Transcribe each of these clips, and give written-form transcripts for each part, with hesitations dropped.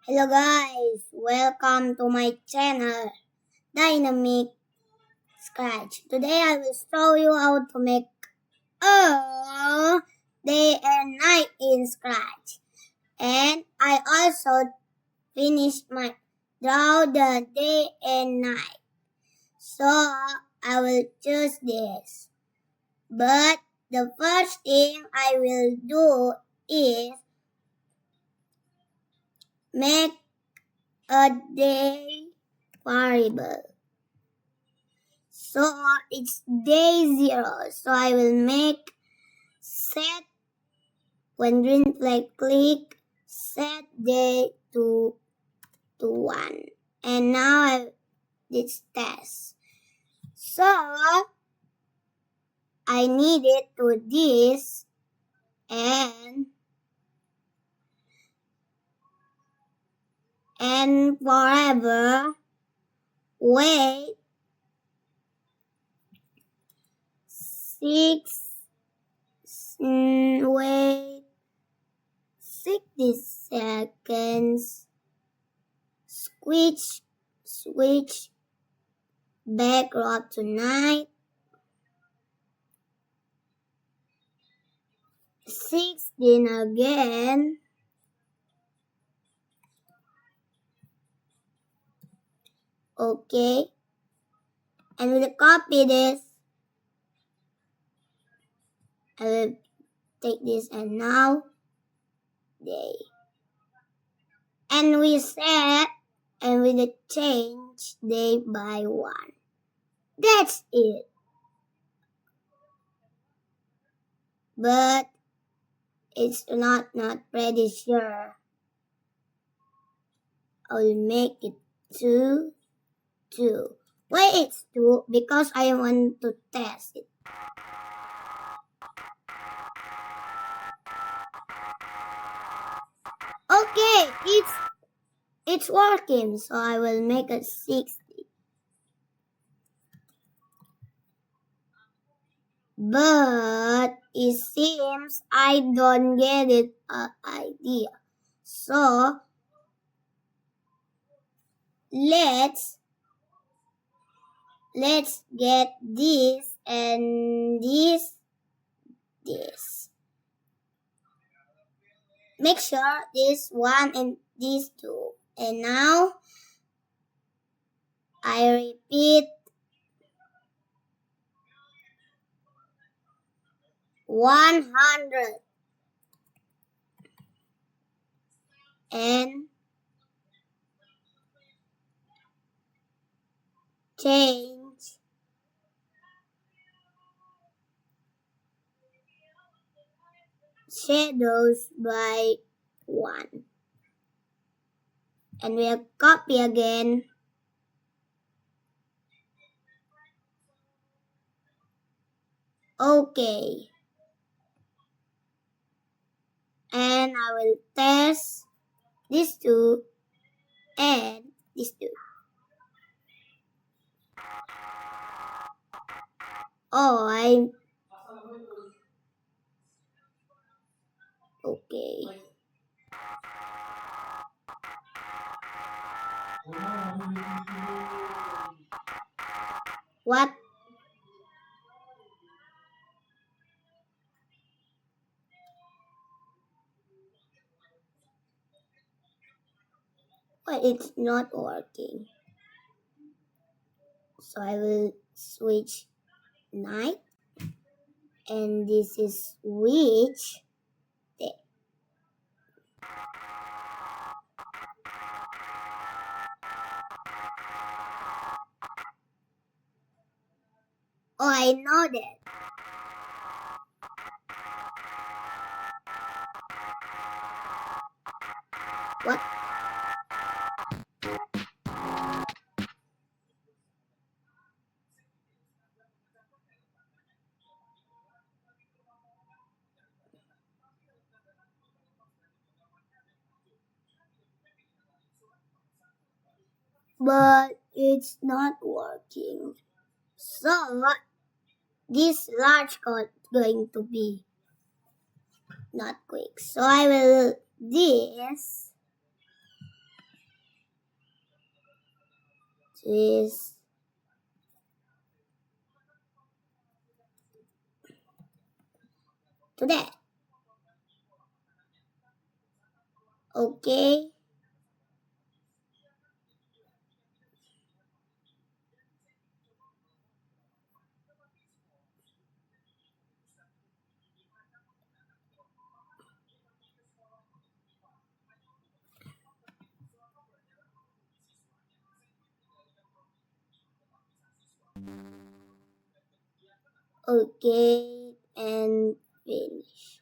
Hello guys, welcome to my channel Dynamic Scratch. Today I will show you how to make a day and night in Scratch. And I also finished my draw the day and night. So I will choose this. But the first thing I will do is make a day variable. So it's day 0. So I will make set when green flag click set day to 1. And now it's test. So I need it to this and forever wait 60 seconds switch background to night 16 again. Okay, and we'll copy this. I will take this and now day. And we set and we will change day by 1. That's it. But it's not pretty sure. I will make it 2. Why it's 2? Because I want to test it. Okay, it's working, so I will make it 60. But it seems I don't get it idea. So let's get this and this. Make sure this 1 and this 2. And now I repeat 100 and change shadows by 1. And we'll copy again. Okay. And I will test these 2 and these 2. Oh, okay. What? Why it's not working? So I will switch night and this is switch day. Oh, I know that. What? But it's not working. So this large code going to be not quick. So I will this this to that. Okay. Okay, and finish.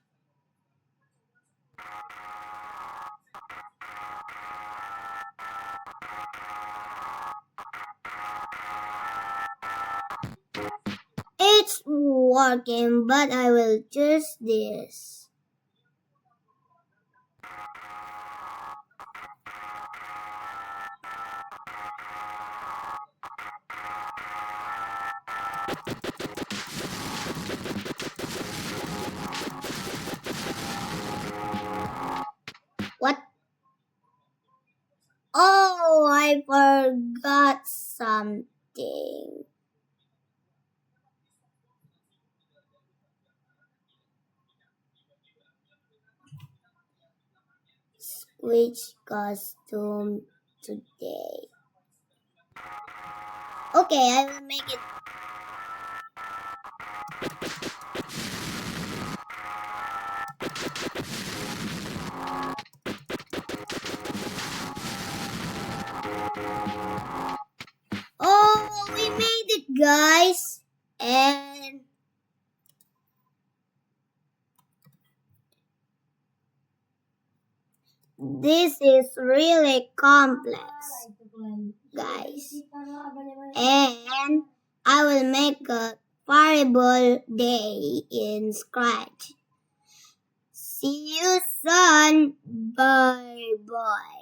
It's working, but I will choose this. What? Oh, I forgot something. Which costume today? Okay, I will make it. Oh, we made it, guys. And this is really complex, guys. And I will make a variable day in Scratch. See you soon. Bye bye.